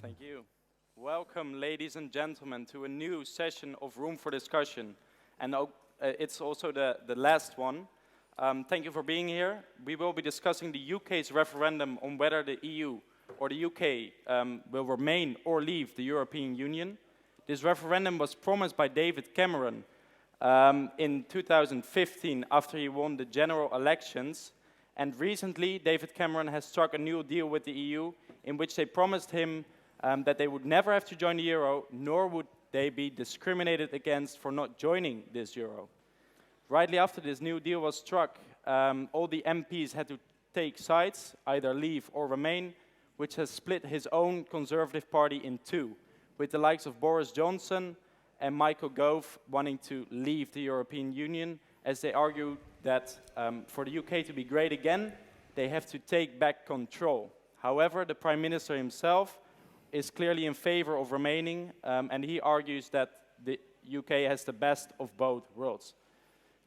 Thank you. Welcome, ladies and gentlemen, to a new session of Room for Discussion. And it's also the last one. Thank you for being here. We will be discussing the UK's referendum on whether the EU or the UK will remain or leave the European Union. This referendum was promised by David Cameron in 2015 after he won the general elections. And recently, David Cameron has struck a new deal with the EU in which they promised him that they would never have to join the euro, nor would they be discriminated against for not joining this euro. Rightly after this new deal was struck, all the MPs had to take sides, either leave or remain, which has split his own Conservative Party in two, with the likes of Boris Johnson and Michael Gove wanting to leave the European Union, as they argue that for the UK to be great again, they have to take back control. However, the Prime Minister himself is clearly in favor of remaining, and he argues that the UK has the best of both worlds.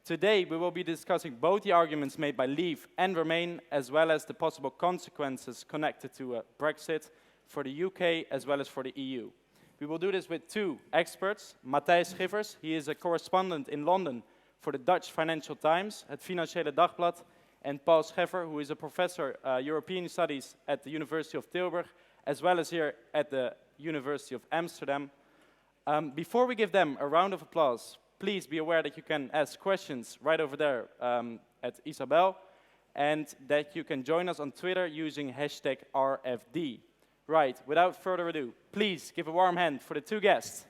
Today, we will be discussing both the arguments made by leave and remain, as well as the possible consequences connected to Brexit for the UK as well as for the EU. We will do this with two experts, Mathijs Schiffers, he is a correspondent in London for the Dutch Financial Times, het Financiële Dagblad, and Paul Scheffer, who is a professor European Studies at the University of Tilburg, as well as here at the University of Amsterdam. Before we give them a round of applause, please be aware that you can ask questions right over there at Isabel, and that you can join us on Twitter using hashtag RFD. Right, without further ado, please give a warm hand for the two guests.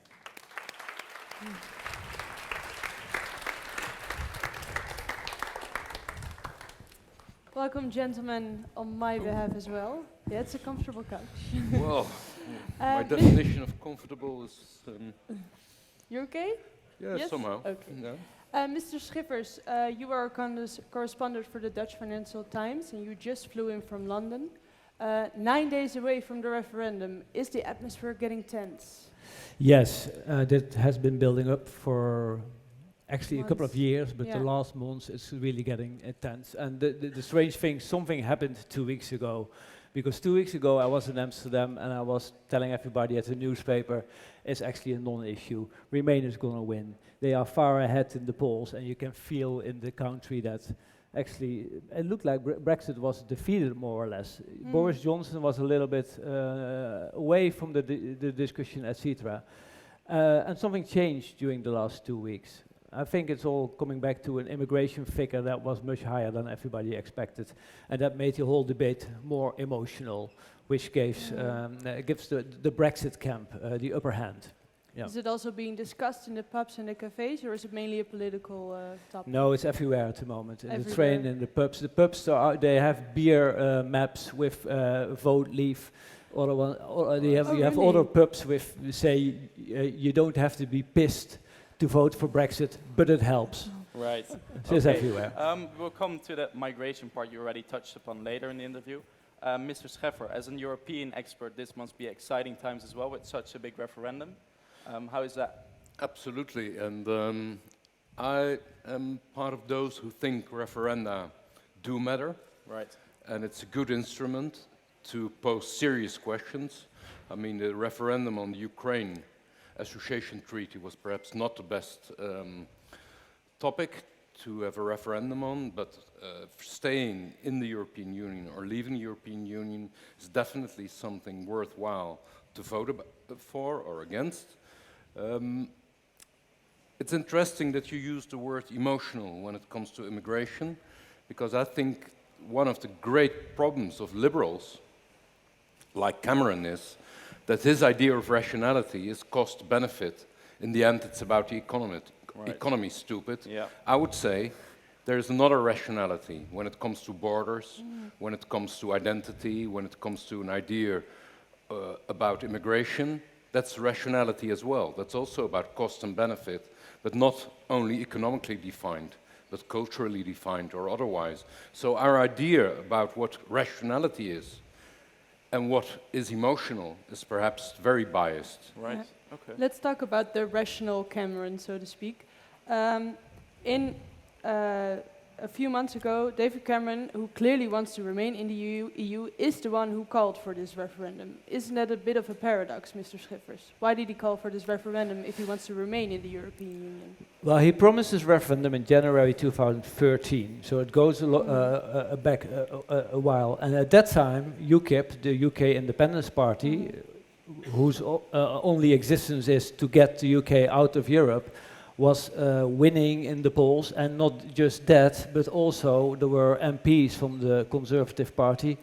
Welcome, gentlemen, on my behalf as well. Yeah, it's a comfortable couch. Well, my definition of comfortable is... You okay? Yeah, yes? somehow. Okay. Yeah. Mr. Schiffers, you are a correspondent for the Dutch Financial Times, and you just flew in from London. 9 days away from the referendum, is the atmosphere getting tense? Yes, that has been building up for actually months. A couple of years, but yeah. the last months it's really getting intense. And the strange thing, something happened 2 weeks ago, because 2 weeks ago I was in Amsterdam and I was telling everybody at the newspaper, it's actually a non-issue. Remain is going to win. They are far ahead in the polls, and you can feel in the country that actually it looked like Brexit was defeated more or less. Boris Johnson was a little bit away from the discussion, etc. And something changed during the last 2 weeks. I think it's all coming back to an immigration figure that was much higher than everybody expected, and that made the whole debate more emotional, which gives the Brexit camp the upper hand. Yeah. Is it also being discussed in the pubs and the cafes, or is it mainly a political topic? No, it's everywhere at the moment. In Everywhere. the train, in the pubs. The pubs they have beer maps with vote leave. You have really? other pubs with say you don't have to be pissed to vote for Brexit, but it helps. Right. So it's everywhere. We'll come to the migration part you already touched upon later in the interview. Mr. Scheffer, as a European expert, this must be exciting times as well with such a big referendum. How is that? Absolutely, and I am part of those who think referenda do matter. Right. And it's a good instrument to pose serious questions. I mean, the referendum on the Ukraine Association Treaty was perhaps not the best topic to have a referendum on, but staying in the European Union or leaving the European Union is definitely something worthwhile to vote for or against. It's interesting that you use the word emotional when it comes to immigration, because I think one of the great problems of liberals, like Cameron, is that his idea of rationality is cost-benefit. In the end, it's about the economy. Right. Economy, stupid. Yeah. I would say there's another rationality when it comes to borders, when it comes to identity, when it comes to an idea about immigration. That's rationality as well. That's also about cost and benefit, but not only economically defined, but culturally defined or otherwise. So our idea about what rationality is and what is emotional is perhaps very biased. Right. Yeah. Okay. Let's talk about the rational Cameron, so to speak. In a few months ago, David Cameron, who clearly wants to remain in the EU, is the one who called for this referendum. Isn't that a bit of a paradox, Mr. Schiffers? Why did he call for this referendum if he wants to remain in the European Union? Well, he promised this referendum in January 2013, so it goes back a while. And at that time, UKIP, the UK Independence Party, whose only existence is to get the UK out of Europe, was winning in the polls, and not just that, but also there were MPs from the Conservative Party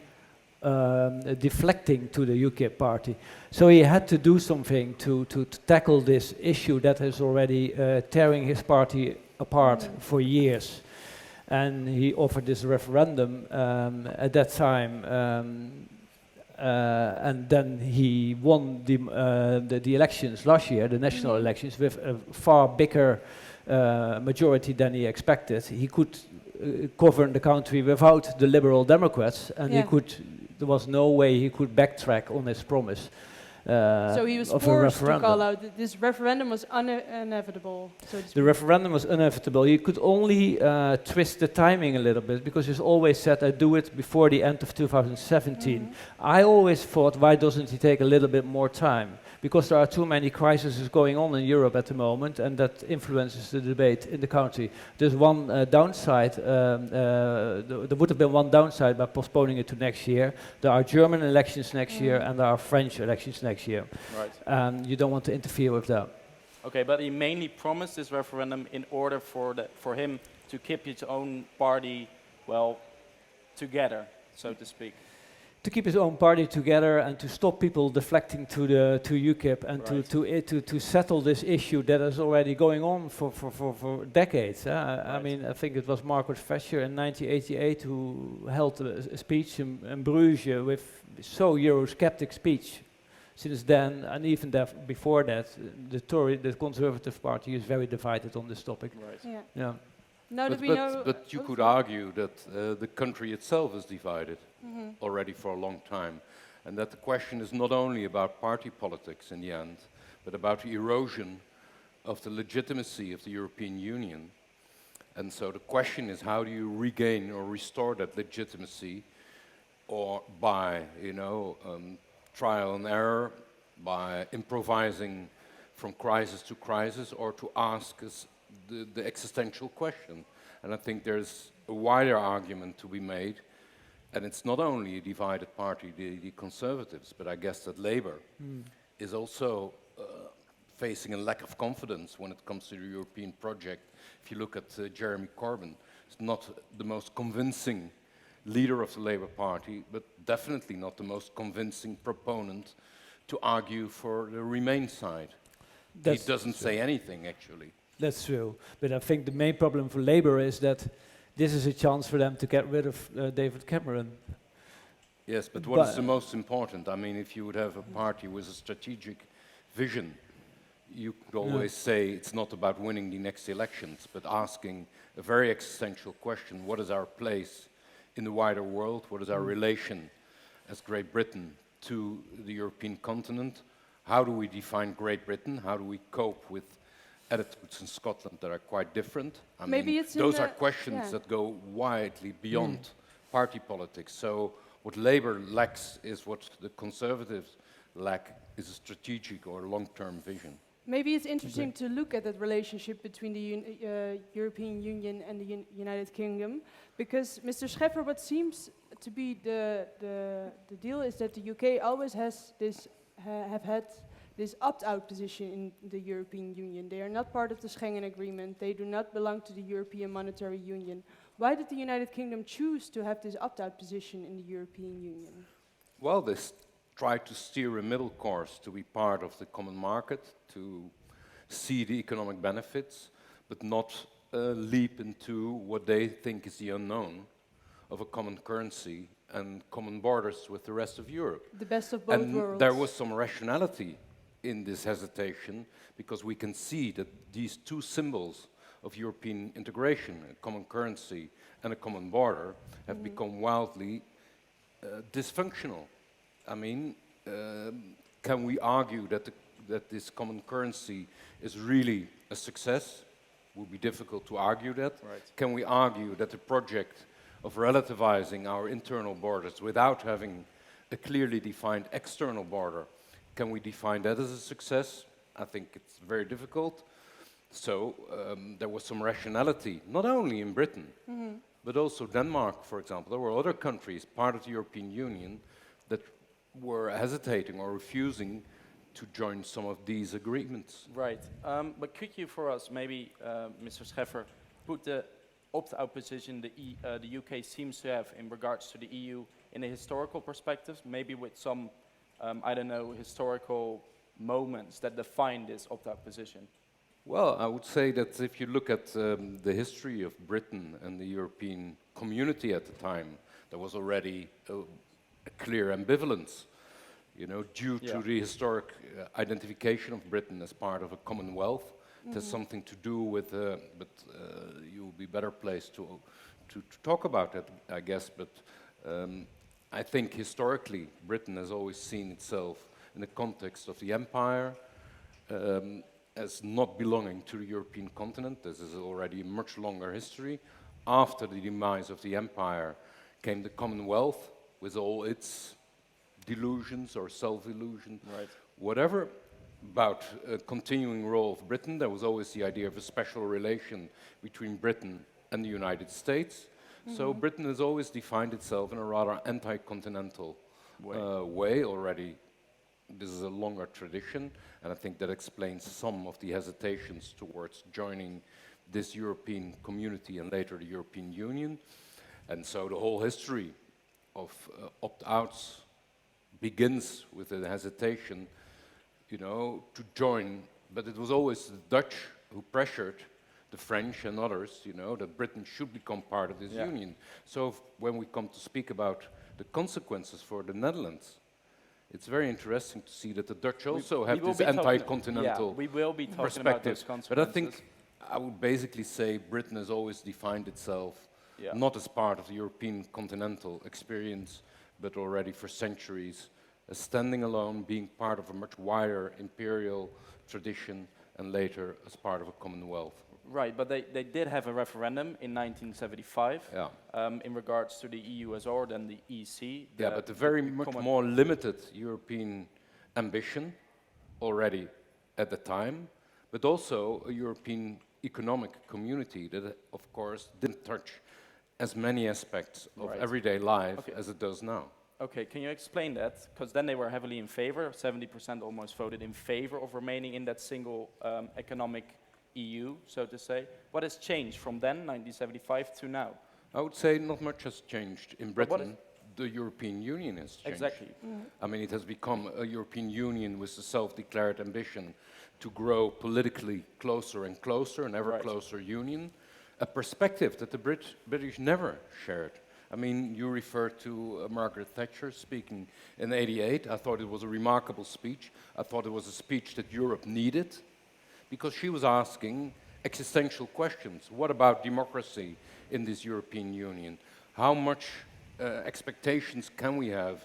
deflecting to the UKIP party. So he had to do something to tackle this issue that is already tearing his party apart for years. And he offered this referendum at that time, and then he won the elections last year, the national elections, with a far bigger majority than he expected. He could govern the country without the Liberal Democrats, and there was no way he could backtrack on his promise. So he was of a forced to referendum. call out that this referendum was inevitable. So to The speak. referendum was inevitable. You could only twist the timing a little bit, because he's always said, I do it before the end of 2017. I always thought, why doesn't he take a little bit more time? Because there are too many crises going on in Europe at the moment, and that influences the debate in the country. There's one downside, there would have been one downside by postponing it to next year. There are German elections next year, and there are French elections next year. Right. You don't want to interfere with that. Okay, but he mainly promised this referendum in order for him to keep his own party, well, together, so to speak. To keep his own party together and to stop people deflecting to UKIP, and to settle this issue that is already going on for decades. I mean, I think it was Margaret Thatcher in 1988 who held a speech in Bruges with so Eurosceptic speech. Since then, and even before that, the Conservative Party is very divided on this topic. Right. Yeah. Now that we know, But you could argue that the country itself is divided already for a long time, and that the question is not only about party politics in the end, but about the erosion of the legitimacy of the European Union. And so the question is, how do you regain or restore that legitimacy, or by, trial and error, by improvising from crisis to crisis, or to ask us the existential question. And I think there's a wider argument to be made, and it's not only a divided party, the Conservatives, but I guess that Labour is also facing a lack of confidence when it comes to the European project. If you look at Jeremy Corbyn, he's not the most convincing leader of the Labour Party, but definitely not the most convincing proponent to argue for the Remain side. He doesn't say anything, actually. That's true, but I think the main problem for Labour is that this is a chance for them to get rid of David Cameron. Yes, but what is the most important? I mean, if you would have a party with a strategic vision, you could always say it's not about winning the next elections, but asking a very existential question: what is our place in the wider world? What is our relation as Great Britain to the European continent? How do we define Great Britain? How do we cope with attitudes in Scotland that are quite different? I mean, those are questions that go widely beyond party politics. So what Labour lacks is what the Conservatives lack, is a strategic or long-term vision. maybe it's interesting to look at that relationship between the European Union and the United Kingdom, because Mr. Scheffer, what seems to be the deal is that the UK always has this have had this opt-out position in the European Union. They are not part of the Schengen Agreement. They do not belong to the European Monetary Union. Why did the United Kingdom choose to have this opt-out position in the European Union? Well, they tried to steer a middle course, to be part of the common market, to see the economic benefits, but not leap into what they think is the unknown of a common currency and common borders with the rest of Europe. The best of both worlds. There was some rationality in this hesitation, because we can see that these two symbols of European integration, a common currency and a common border, have become wildly dysfunctional. I mean, can we argue that this common currency is really a success? would be difficult to argue that. Right. Can we argue that the project of relativizing our internal borders without having a clearly defined external border, can we define that as a success? I think it's very difficult. So there was some rationality, not only in Britain, but also Denmark, for example. There were other countries, part of the European Union, that were hesitating or refusing to join some of these agreements. Right. But could you, for us, maybe, Mr. Scheffer, put the opt-out position the UK seems to have in regards to the EU in a historical perspective, maybe with some, I don't know, historical moments that define this opt-out position? Well, I would say that if you look at the history of Britain and the European community at the time, there was already a clear ambivalence, you know, due to the historic identification of Britain as part of a Commonwealth. It has something to do with, but you will be better placed to talk about that, I guess. But I think historically, Britain has always seen itself in the context of the empire as not belonging to the European continent. This is already a much longer history. After the demise of the empire came the Commonwealth with all its delusions or self-illusion. Right. Whatever about a continuing role of Britain, there was always the idea of a special relation between Britain and the United States. So Britain has always defined itself in a rather anti-continental way already. This is a longer tradition, and I think that explains some of the hesitations towards joining this European community and later the European Union. And so the whole history of opt-outs begins with a hesitation, you know, to join. But it was always the Dutch who pressured the French and others, you know, that Britain should become part of this union. So when we come to speak about the consequences for the Netherlands, it's very interesting to see that the Dutch also have this anti-continental we will be talking perspective. about those consequences. But I think I would basically say Britain has always defined itself not as part of the European continental experience, but already for centuries, as standing alone, being part of a much wider imperial tradition, and later as part of a Commonwealth. Right, but they did have a referendum in 1975 in regards to the EU as or than the EC. But a very much more limited European ambition already at the time, but also a European economic community that, of course, didn't touch as many aspects of everyday life as it does now. Okay, can you explain that? Because then they were heavily in favor, 70% almost voted in favor of remaining in that single economic EU, so to say. What has changed from then, 1975, to now? I would say not much has changed in Britain. The European Union has changed. Exactly. I mean, it has become a European Union with a self-declared ambition to grow politically closer and closer, an ever closer union, a perspective that the British never shared. I mean, you referred to Margaret Thatcher speaking in '88. I thought it was a remarkable speech. I thought it was a speech that Europe needed, because she was asking existential questions. What about democracy in this European Union? How much expectations can we have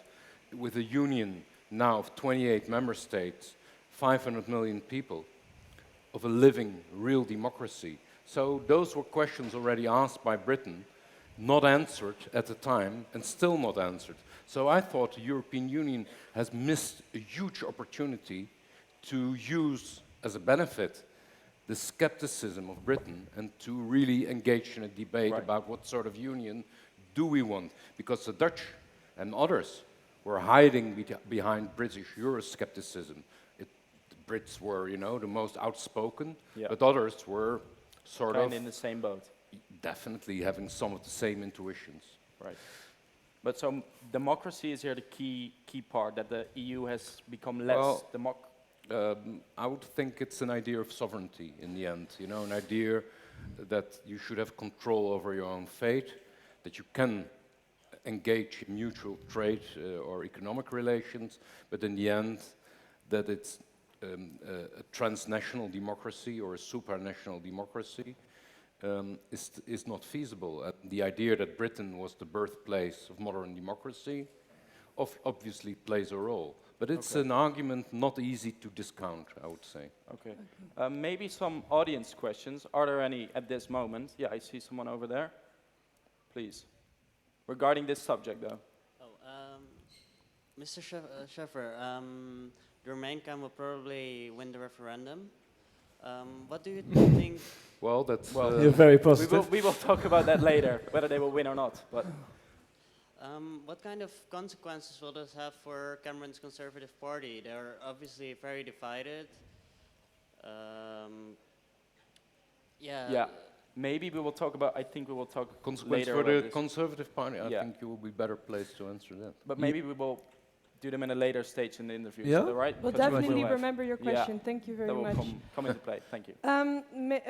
with a union now of 28 member states, 500 million people, of a living, real democracy? So those were questions already asked by Britain, not answered at the time, and still not answered. So I thought the European Union has missed a huge opportunity to use as a benefit the skepticism of Britain and to really engage in a debate about what sort of union do we want. Because the Dutch and others were hiding behind British Euroscepticism. The Brits were, you know, the most outspoken, but others were sort of in the same boat. Definitely having some of the same intuitions. Right. But so democracy is here the key part, that the EU has become less I would think it's an idea of sovereignty in the end, you know, an idea that you should have control over your own fate, that you can engage in mutual trade or economic relations, but in the end that it's a transnational democracy or a supranational democracy is not feasible. The idea that Britain was the birthplace of modern democracy obviously plays a role. But it's Okay. an argument not easy to discount, I would say. Okay. Maybe some audience questions. Are there any at this moment? Yeah, I see someone over there. Please. Regarding this subject, though. Mr. Scheffer, the Remain camp will probably win the referendum. What do you think? Well, that's... Well, You're very We positive. will talk about that later, whether they will win or not. But What kind of consequences will this have for Cameron's Conservative Party? They're obviously very divided. yeah, maybe we will talk about. I think we will talk consequence later for about the this. Conservative Party, I Yeah. think you will be better placed to answer that. But maybe we will do them in a later stage in the interview. Yeah? Is that right? We'll Because we definitely will have- remember your Yeah, question. Thank you very that will much. come into play. Thank you.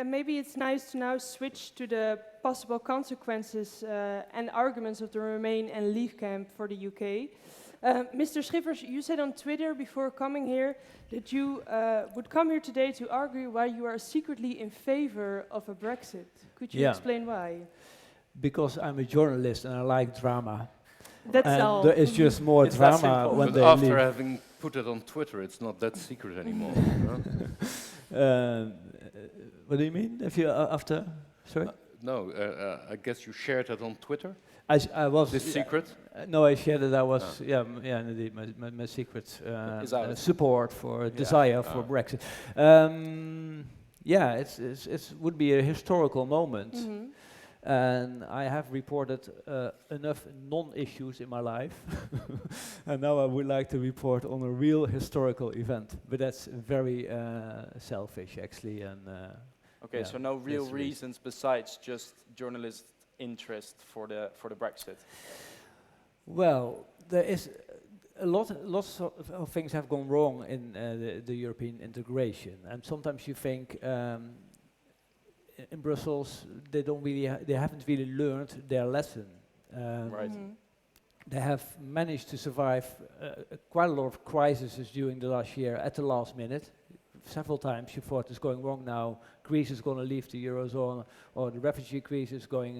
Maybe it's nice to now switch to the possible consequences and arguments of the Remain and Leave camp for the UK. Mr. Schiffers, you said on Twitter before coming here that you would come here today to argue why you are secretly in favor of a Brexit. Could you Yeah. explain why? Because I'm a journalist and I like drama. That's and all. there is just more It's that drama simple. when But they after leave. having put it on Twitter, it's not that secret anymore. huh? What do you mean? If you after? Sorry. No, I guess you shared it on Twitter, I was this secret? no, I shared that I was indeed my secret Is out. support for desire for Brexit. Yeah, it's would be a historical moment, Mhm. and I have reported enough non-issues in my life, and now I would like to report on a real historical event. But that's very selfish, actually, and. Okay, Yeah, so no real that's the reason. reasons besides just journalist interest for the Brexit. Well, there is lots of things have gone wrong in the European integration, and sometimes you think in Brussels they haven't really learned their lesson. Right. Mhm. They have managed to survive quite a lot of crises during the last year at the last minute. Several times you thought it's going wrong now. Greece is going to leave the Eurozone, or the refugee crisis is going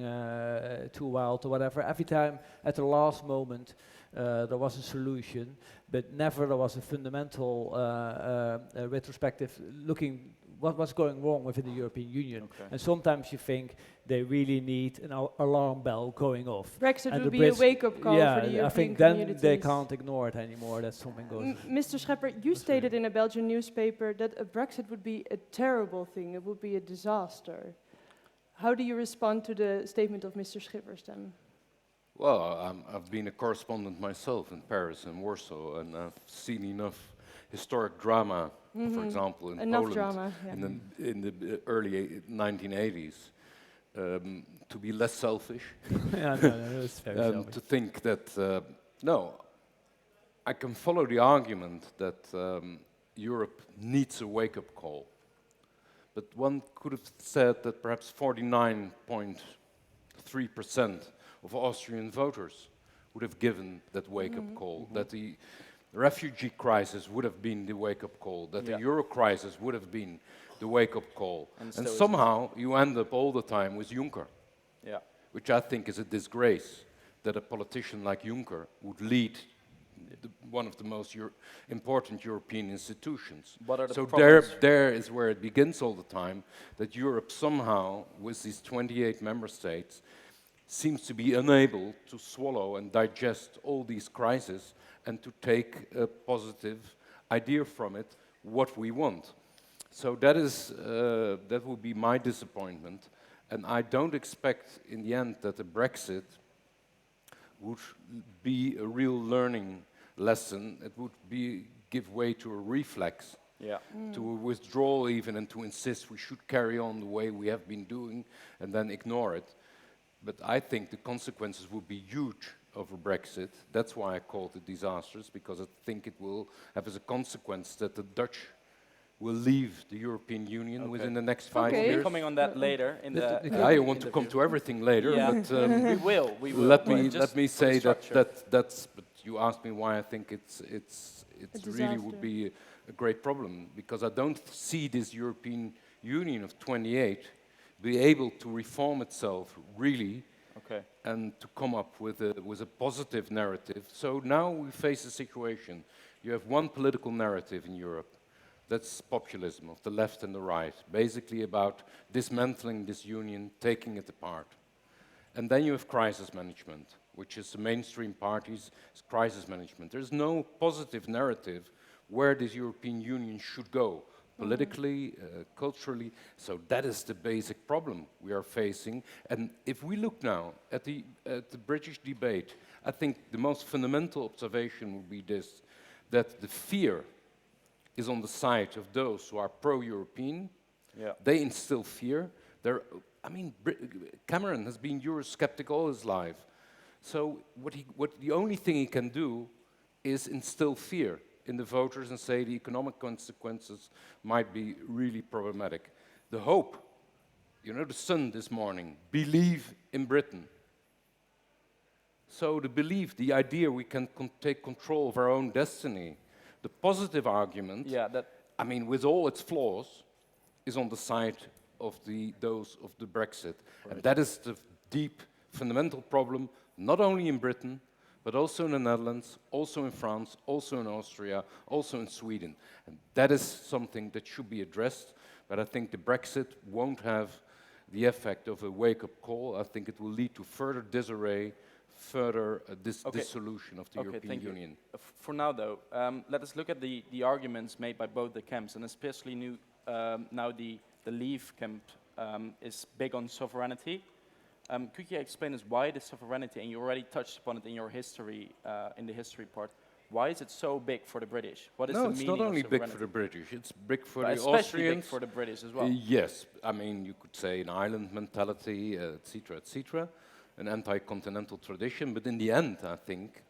too wild, or whatever. Every time at the last moment there was a solution, but never there was a fundamental retrospective looking what was going wrong within the European Union. Okay. And sometimes you think they really need an alarm bell going off. Brexit And would the be a Brits- wake-up call yeah, for the European I think then communities. they can't ignore it anymore. That something goes. Mr. Scheffer, you stated in a Belgian newspaper that a Brexit would be a terrible thing. It would be a disaster. How do you respond to the statement of Mr. Schiffers then? Well, I've been a correspondent myself in Paris and Warsaw, and I've seen enough historic drama, for example, in Enough Poland drama. Yeah. in the early 1980s, to be less selfish Yeah, no, it's very and selfish. to think that, no, I can follow the argument that Europe needs a wake-up call. But one could have said that perhaps 49.3% of Austrian voters would have given that wake-up call, that the refugee crisis would have been the wake-up call, that Yeah. the euro crisis would have been the wake-up call. And And still isn't. somehow you end up all the time with Juncker, Yeah. which I think is a disgrace that a politician like Juncker would lead one of the most important European institutions. What are the So problems? there is where it begins all the time, that Europe somehow, with these 28 member states, seems to be unable to swallow and digest all these crises and to take a positive idea from it, what we want. So that would be my disappointment. And I don't expect in the end that a Brexit would be a real learning lesson. It would give way to a reflex, Yeah. to a withdrawal even, and to insist we should carry on the way we have been doing and then ignore it. But I think the consequences would be huge of a Brexit. That's why I call it disastrous, because I think it will have as a consequence that the Dutch will leave the European Union Okay. within the next 5 Okay. We'll be years. coming on that later in the. I want to come to everything later, Yeah. but We will. We will. let but me just say for the that structure. that's. But you asked me why I think it's really would disaster. be a great problem, because I don't see this European Union of 28 be able to reform itself really Okay. and to come up with a positive narrative. So now we face a situation. You have one political narrative in Europe. That's populism of the left and the right, basically about dismantling this union, taking it apart. And then you have crisis management, which is the mainstream parties' crisis management. There's no positive narrative where this European Union should go, politically, culturally. So that is the basic problem we are facing. And if we look now at the British debate, I think the most fundamental observation would be this, that the fear is on the side of those who are pro-European. Yeah. They instill fear. Cameron has been Eurosceptic all his life. So the only thing he can do is instill fear in the voters and say the economic consequences might be really problematic. The hope, the Sun this morning, believe in Britain. So the belief, the idea we can take control of our own destiny, the positive argument, with all its flaws, is on the side of those of the Brexit. Right. And that is the deep, fundamental problem, not only in Britain, but also in the Netherlands, also in France, also in Austria, also in Sweden. And that is something that should be addressed, but I think the Brexit won't have the effect of a wake-up call. I think it will lead to further disarray, further dissolution of the European Union. For now, though, let us look at the arguments made by both the camps, and especially now the Leave camp is big on sovereignty. Could you explain us why the sovereignty, and you already touched upon it in your history, in the history part, why is it so big for the British? What is the meaning of sovereignty? No, it's not only big for the British, it's big for the especially Austrians. Big for the British as well. Yes, you could say an island mentality, etc., an anti-continental tradition, but in the end, I think,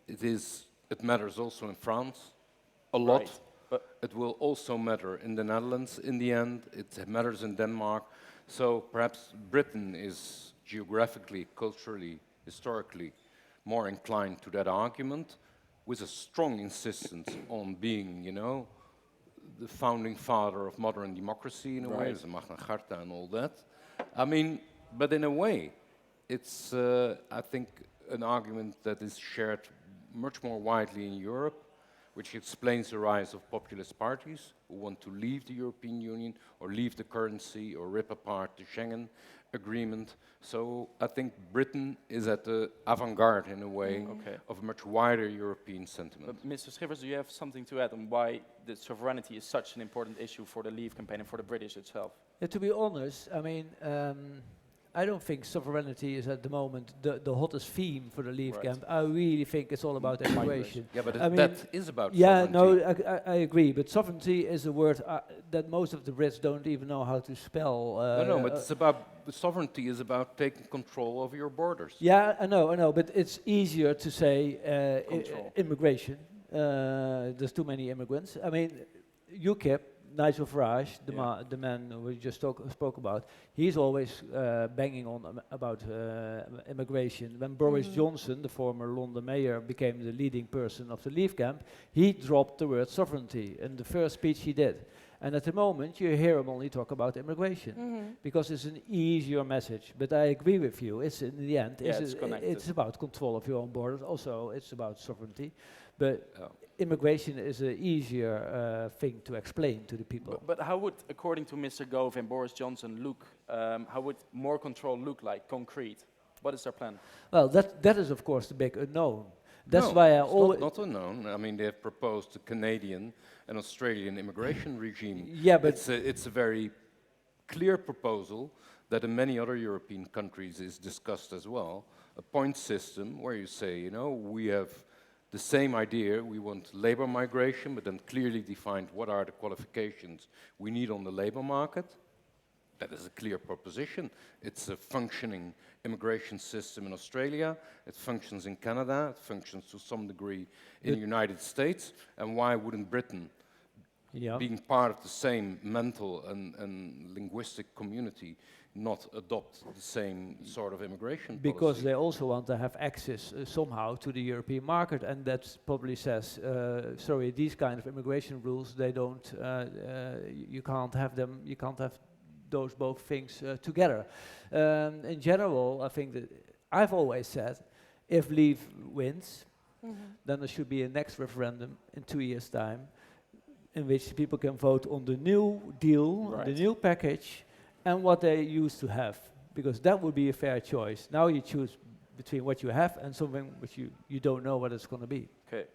it matters also in France a lot. Right. But it will also matter in the Netherlands in the end. It matters in Denmark. So perhaps Britain is geographically, culturally, historically more inclined to that argument, with a strong insistence on being, the founding father of modern democracy in a way, the Magna Carta and all that. But in a way, it's, I think, an argument that is shared much more widely in Europe, which explains the rise of populist parties who want to leave the European Union or leave the currency or rip apart the Schengen agreement. So I think Britain is at the avant-garde in a way of a much wider European sentiment. But Mr. Schiffers, do you have something to add on why the sovereignty is such an important issue for the Leave campaign and for the British itself? To be honest, I don't think sovereignty is at the moment the hottest theme for the Leave camp. I really think it's all about immigration. Yeah, but that is about sovereignty. No, I agree. But sovereignty is a word that most of the Brits don't even know how to spell. No, but it's about sovereignty is about taking control of your borders. Yeah, I know. But it's easier to say immigration. There's too many immigrants. UKIP. Nigel Farage, the man we just spoke about, he's always banging on about immigration. When Boris Johnson, the former London mayor, became the leading person of the Leave camp, he dropped the word sovereignty in the first speech he did. And at the moment, you hear him only talk about immigration, because it's an easier message. But I agree with you, it's in the end, it's about control of your own borders, also it's about sovereignty. But immigration is an easier thing to explain to the people. But how would, according to Mr. Gove and Boris Johnson, how would more control look like, concrete? What is their plan? Well, that is of course the big unknown. That's why I always... not unknown. They have proposed a Canadian and Australian immigration regime. Yeah, but... It's a very clear proposal that in many other European countries is discussed as well. A point system where you say, we have the same idea, we want labor migration, but then clearly defined what are the qualifications we need on the labor market. That is a clear proposition. It's a functioning immigration system in Australia, it functions in Canada, it functions to some degree in the United States, and why wouldn't Britain, being part of the same mental and linguistic community, not adopt the same sort of immigration policy? Because they also want to have access somehow to the European market, and that probably says, sorry, these kind of immigration rules, they don't, you can't have them, you can't have those both things together. In general, I think that I've always said, if Leave wins, then there should be a next referendum in 2 years' time, in which people can vote on the new deal, the new package, and what they used to have, because that would be a fair choice. Now you choose between what you have and something which you don't know what it's going to be. Okay.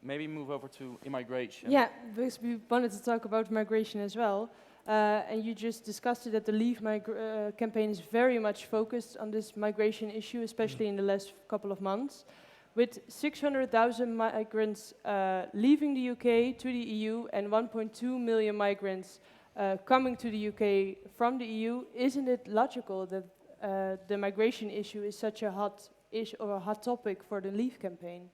Maybe move over to immigration. Yeah, because we wanted to talk about migration as well. And you just discussed it that the Leave campaign is very much focused on this migration issue, especially in the last couple of months. With 600,000 migrants leaving the UK to the EU and 1.2 million migrants coming to the UK from the EU, isn't it logical that the migration issue is such a hot issue or a hot topic for the Leave campaign?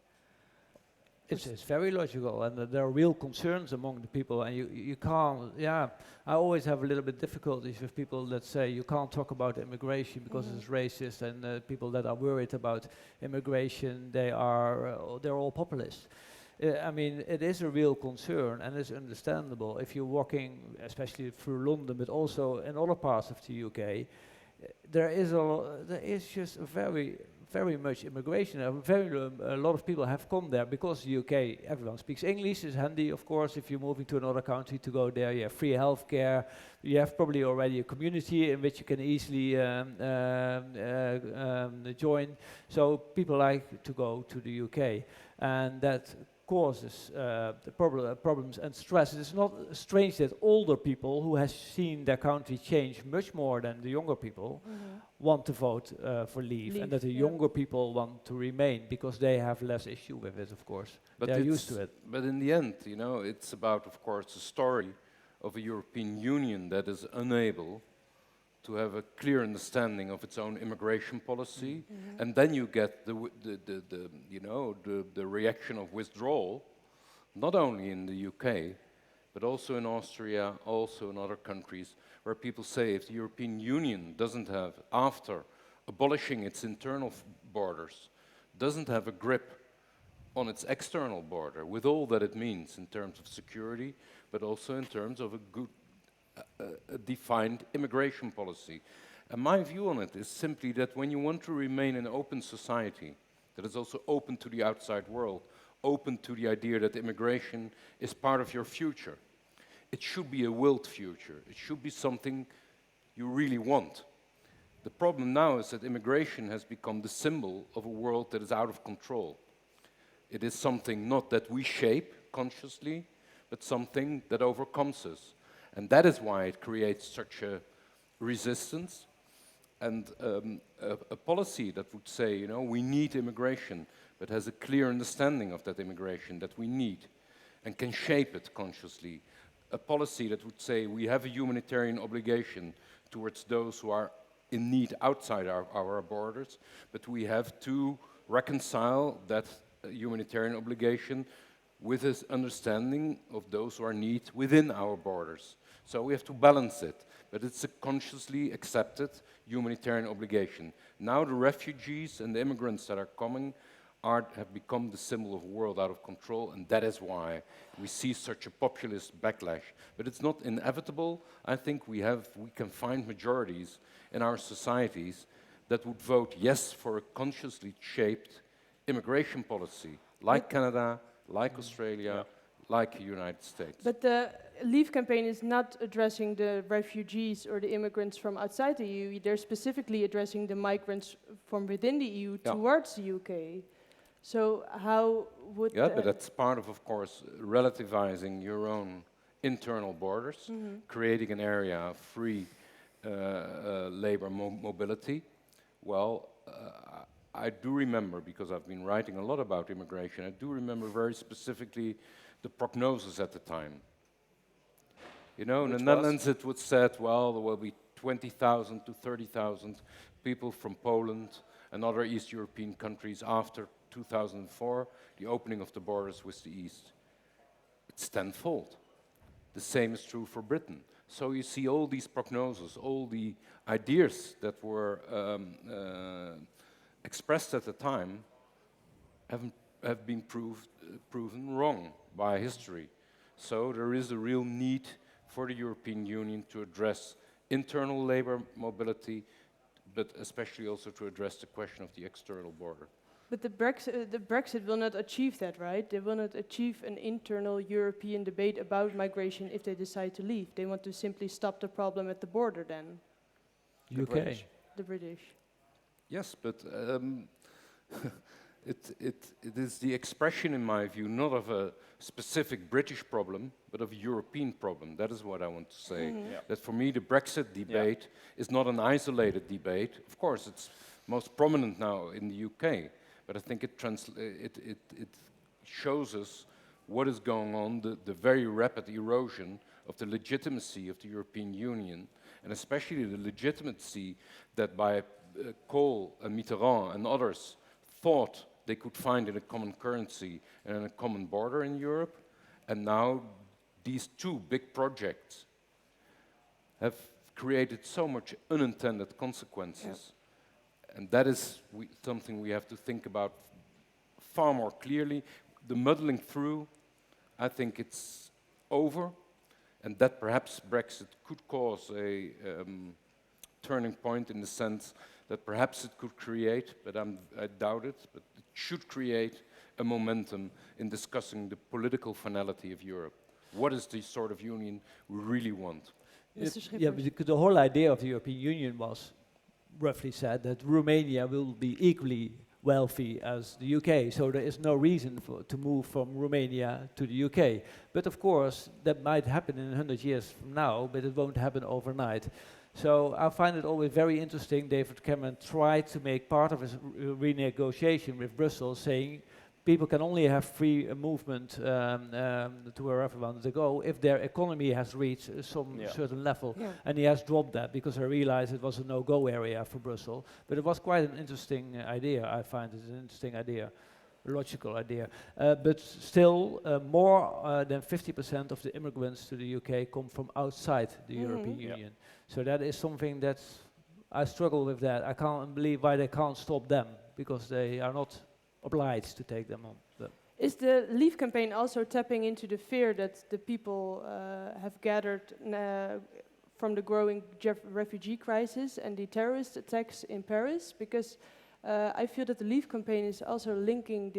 It's very logical, and there are real concerns among the people, and you can't, I always have a little bit difficulties with people that say you can't talk about immigration because it's racist, and people that are worried about immigration, they're all populist. I mean, it is a real concern, and it's understandable. If you're walking, especially through London, but also in other parts of the UK, there is just a very much immigration. A lot of people have come there because the UK, everyone speaks English. It's handy, of course, if you're moving to another country to go there. You have free healthcare. You have probably already a community in which you can easily join. So people like to go to the UK, and that causes the problems and stress. It's not strange that older people who have seen their country change much more than the younger people want to vote for Leave, and that the younger people want to remain because they have less issue with it, of course. But they're used to it. But in the end, you know, it's about, of course, the story of a European Union that is unable to have a clear understanding of its own immigration policy, and then you get the reaction of withdrawal, not only in the UK, but also in Austria, also in other countries, where people say if the European Union doesn't have, after abolishing its internal borders, doesn't have a grip on its external border, with all that it means in terms of security, but also in terms of a good a defined immigration policy. And my view on it is simply that when you want to remain an open society that is also open to the outside world, open to the idea that immigration is part of your future, it should be a willed future. It should be something you really want. The problem now is that immigration has become the symbol of a world that is out of control. It is something not that we shape consciously, but something that overcomes us. And that is why it creates such a resistance and a policy that would say, you know, we need immigration, but has a clear understanding of that immigration that we need and can shape it consciously. A policy that would say we have a humanitarian obligation towards those who are in need outside our borders, but we have to reconcile that humanitarian obligation with this understanding of those who are in need within our borders. So we have to balance it, but it's a consciously accepted humanitarian obligation. Now the refugees and the immigrants that are coming have become the symbol of a world out of control, and that is why we see such a populist backlash. But it's not inevitable. I think we can find majorities in our societies that would vote yes for a consciously shaped immigration policy, like Canada, like Australia, like the United States. But the Leave campaign is not addressing the refugees or the immigrants from outside the EU. They're specifically addressing the migrants from within the EU towards the UK. So how would... Yeah, but that's part of course, relativizing your own internal borders, creating an area of free labor mobility. Well, I do remember, because I've been writing a lot about immigration, I do remember very specifically the prognosis at the time. You know, in the Netherlands it was said, well, there will be 20,000 to 30,000 people from Poland and other East European countries after 2004, the opening of the borders with the East. It's tenfold. The same is true for Britain. So you see all these prognoses, all the ideas that were expressed at the time have been proven wrong by history. So there is a real need for the European Union to address internal labor mobility, but especially also to address the question of the external border. But the Brexit will not achieve that, right? They will not achieve an internal European debate about migration if they decide to leave. They want to simply stop the problem at the border then, UK. the British. Yes, but it is the expression, in my view, not of a specific British problem, but of a European problem. That is what I want to say. Yeah. That for me, the Brexit debate is not an isolated debate. Of course, it's most prominent now in the UK, but I think it shows us what is going on, the very rapid erosion of the legitimacy of the European Union, and especially the legitimacy that by Kohl and Mitterrand and others thought they could find in a common currency and in a common border in Europe. And now these two big projects have created so much unintended consequences. And that is something we have to think about far more clearly. The muddling through, I think it's over, and that perhaps Brexit could cause a turning point in the sense that perhaps it could create, but I doubt it, but it should create a momentum in discussing the political finality of Europe. What is the sort of union we really want? Mr. Yeah, Schiffers. but the whole idea of the European Union was roughly said that Romania will be equally wealthy as the UK, so there is no reason to move from Romania to the UK. But of course, that might happen in 100 years from now, but it won't happen overnight. So I find it always very interesting. David Cameron tried to make part of his renegotiation with Brussels, saying people can only have free movement to wherever they want to go if their economy has reached some certain level. Yeah. And he has dropped that because I realized it was a no-go area for Brussels. But it was quite an interesting idea. I find it an interesting idea, a logical idea. But still, more than 50% of the immigrants to the UK come from outside the European Union. So that is something that I struggle with that. I can't believe why they can't stop them, because they are not obliged to take them on. Is the Leave campaign also tapping into the fear that the people have gathered from the growing refugee crisis and the terrorist attacks in Paris? Because I feel that the Leave campaign is also linking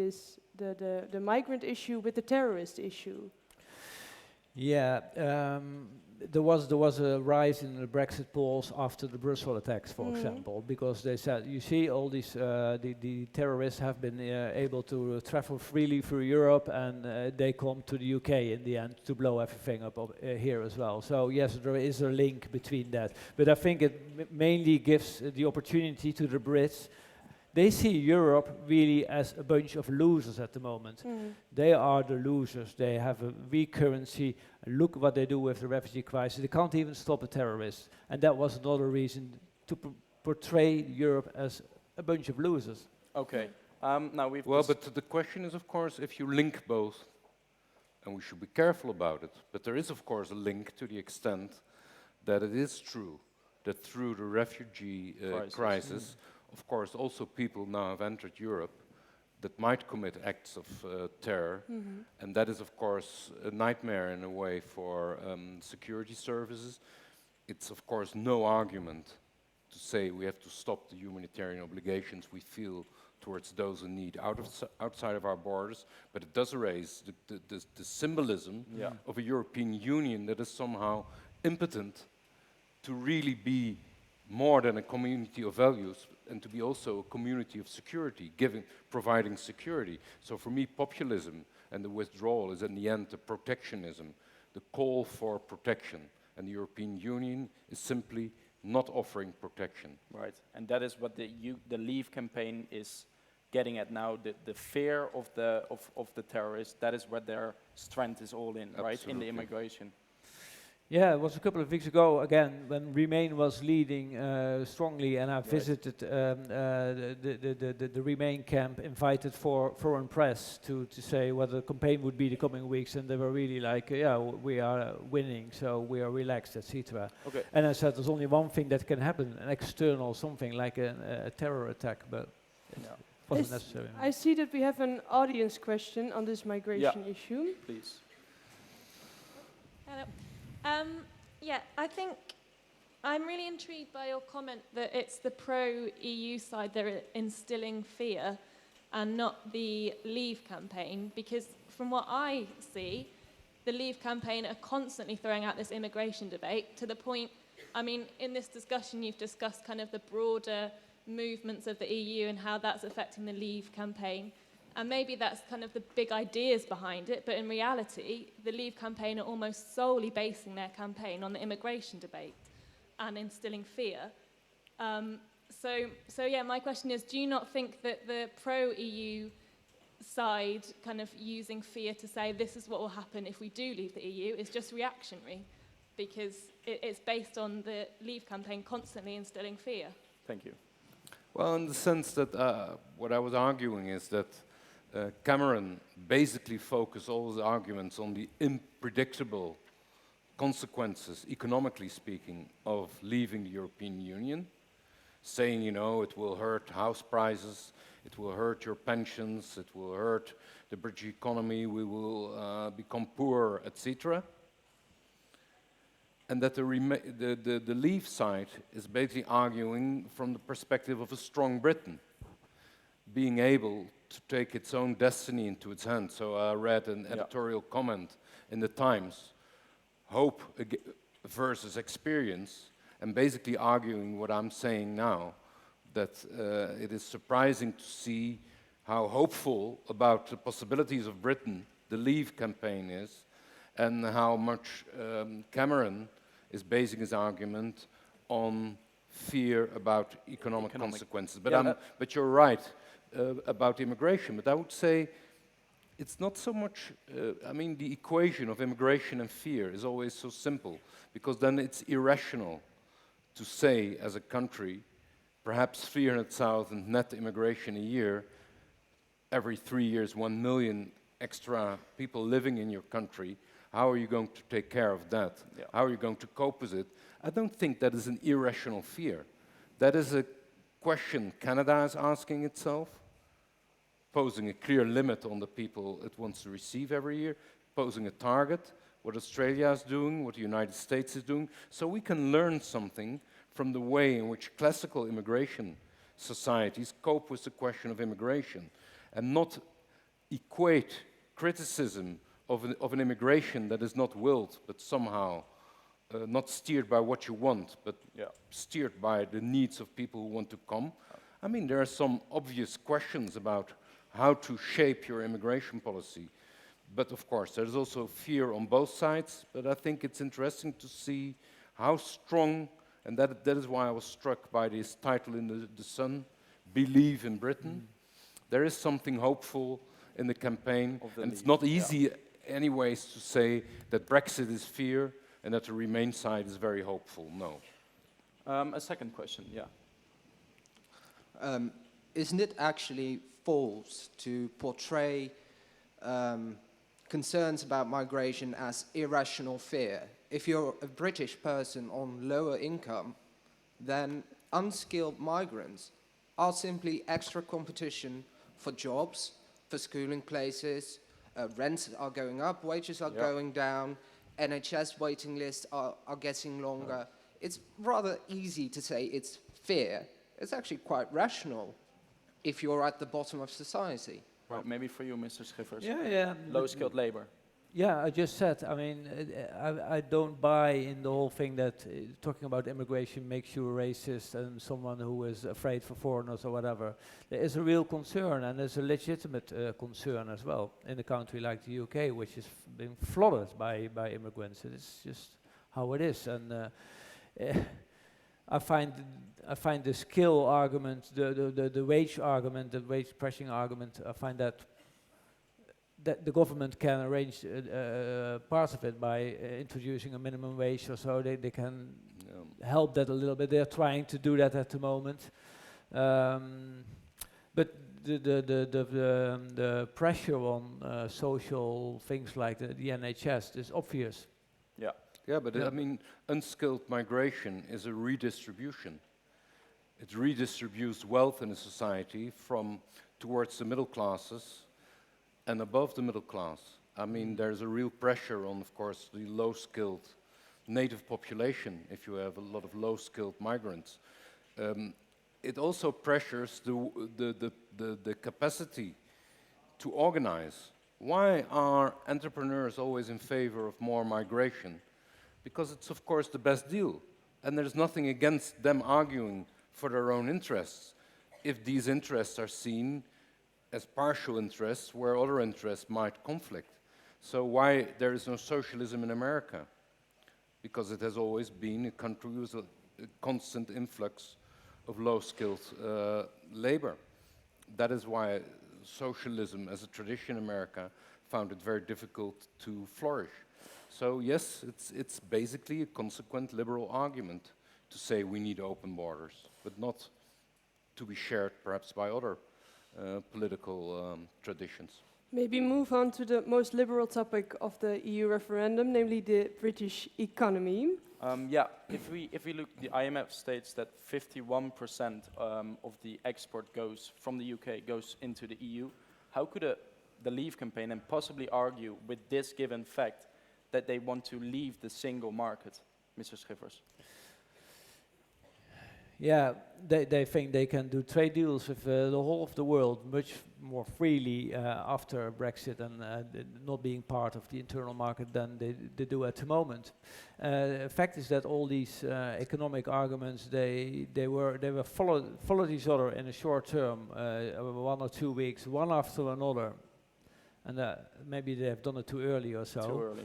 the migrant issue with the terrorist issue. Yeah, there was a rise in the Brexit polls after the Brussels attacks, for example, because they said, you see, all these the terrorists have been able to travel freely through Europe, and they come to the UK in the end to blow everything up here as well. So yes, there is a link between that, but I think it mainly gives the opportunity to the Brits. They see Europe really as a bunch of losers at the moment. They are the losers. They have a weak currency. Look what they do with the refugee crisis. They can't even stop a terrorist. And that was another reason to portray Europe as a bunch of losers. Okay. Now we've But the question is, of course, if you link both, and we should be careful about it, but there is, of course, a link to the extent that it is true that through the refugee crisis, of course, also people now have entered Europe that might commit acts of terror, and that is, of course, a nightmare in a way for security services. It's, of course, no argument to say we have to stop the humanitarian obligations we feel towards those in need outside of our borders, but it does raise the symbolism of a European Union that is somehow impotent to really be more than a community of values, and to be also a community of security, providing security. So for me, populism and the withdrawal is in the end a protectionism, the call for protection, and the European Union is simply not offering protection. Right, and that is what the Leave campaign is getting at now. The fear of the terrorists. That is what their strength is all in, right? In the immigration. Yeah, it was a couple of weeks ago again when Remain was leading strongly, and I visited the Remain camp, invited for foreign press to say what the campaign would be the coming weeks, and they were really like, yeah, we are winning, so we are relaxed, etc. Okay. And I said, there's only one thing that can happen, an external something like a terror attack, but wasn't necessary. I see that we have an audience question on this migration issue. Please. Hello. Yeah, I think I'm really intrigued by your comment that it's the pro-EU side that are instilling fear and not the Leave campaign, because from what I see, the Leave campaign are constantly throwing out this immigration debate to the point, I mean, in this discussion you've discussed kind of the broader movements of the EU and how that's affecting the Leave campaign. And maybe that's kind of the big ideas behind it, but in reality, the Leave campaign are almost solely basing their campaign on the immigration debate and instilling fear. So yeah, my question is, do you not think that the pro-EU side kind of using fear to say this is what will happen if we do leave the EU is just reactionary? Because it's based on the Leave campaign constantly instilling fear. Thank you. Well, in the sense that what I was arguing is that Cameron basically focused all his arguments on the unpredictable consequences, economically speaking, of leaving the European Union, saying, you know, it will hurt house prices, it will hurt your pensions, it will hurt the British economy, we will become poor, etc. And that the Leave side is basically arguing from the perspective of a strong Britain, being able to take its own destiny into its hands. So I read an editorial comment in the Times, hope versus experience, and basically arguing what I'm saying now, that it is surprising to see how hopeful about the possibilities of Britain the Leave campaign is, and how much Cameron is basing his argument on fear about economic consequences. But, but you're right about immigration, but I would say it's not so much, I mean, the equation of immigration and fear is always so simple, because then it's irrational to say as a country, perhaps 300,000 net immigration a year, every 3 years 1 million extra people living in your country, how are you going to take care of that? Yeah. How are you going to cope with it? I don't think that is an irrational fear. That is a question Canada is asking itself, posing a clear limit on the people it wants to receive every year, posing a target, what Australia is doing, what the United States is doing, so we can learn something from the way in which classical immigration societies cope with the question of immigration, and not equate criticism of an immigration that is not willed, but somehow not steered by what you want, but steered by the needs of people who want to come. I mean, there are some obvious questions about how to shape your immigration policy. But of course, there's also fear on both sides, but I think it's interesting to see how strong, and that is why I was struck by this title in the Sun, Believe in Britain. There is something hopeful in the campaign, and it's not easy anyways to say that Brexit is fear and that the Remain side is very hopeful. No. A second question, Isn't it actually false to portray concerns about migration as irrational fear? If you're a British person on lower income, then unskilled migrants are simply extra competition for jobs, for schooling places, rents are going up, wages are going down, NHS waiting lists are getting longer. It's rather easy to say it's fear. It's actually quite rational if you're at the bottom of society. Right, maybe for you, Mr. Schiffers. Yeah. Low-skilled labor. Yeah, I just said, I mean, I don't buy in the whole thing that talking about immigration makes you a racist and someone who is afraid for foreigners or whatever. There is a real concern, and there's a legitimate concern as well in a country like the UK, which is being flooded by immigrants. It's just how it is. And I find the skill argument, the wage argument, the wage pressing argument, I find that the government can arrange parts of it by introducing a minimum wage or so. They can help that a little bit. They're trying to do that at the moment. But the pressure on social things like the NHS is obvious. Yeah, but I mean, unskilled migration is a redistribution. It redistributes wealth in a society from towards the middle classes and above the middle class. I mean, there's a real pressure on, of course, the low-skilled native population, if you have a lot of low-skilled migrants. It also pressures the capacity to organize. Why are entrepreneurs always in favor of more migration? Because it's, of course, the best deal. And there's nothing against them arguing for their own interests, if these interests are seen as partial interests where other interests might conflict. So why there is no socialism in America? Because it has always been a country with a constant influx of low-skilled labor. That is why socialism as a tradition in America found it very difficult to flourish. So yes, it's basically a consequent liberal argument to say we need open borders, but not to be shared perhaps by other political traditions. Maybe move on to the most liberal topic of the EU referendum, namely the British economy. Yeah, if we look, the IMF states that 51% of the export goes from the UK goes into the EU. How could the Leave campaign and possibly argue with this given fact that they want to leave the single market, Mr. Schiffers? Yeah, they think they can do trade deals with the whole of the world much more freely after Brexit and not being part of the internal market than they do at the moment. Fact is that all these economic arguments they were followed each other in a short term, 1 or 2 weeks, one after another. And maybe they have done it too early or so. Too early.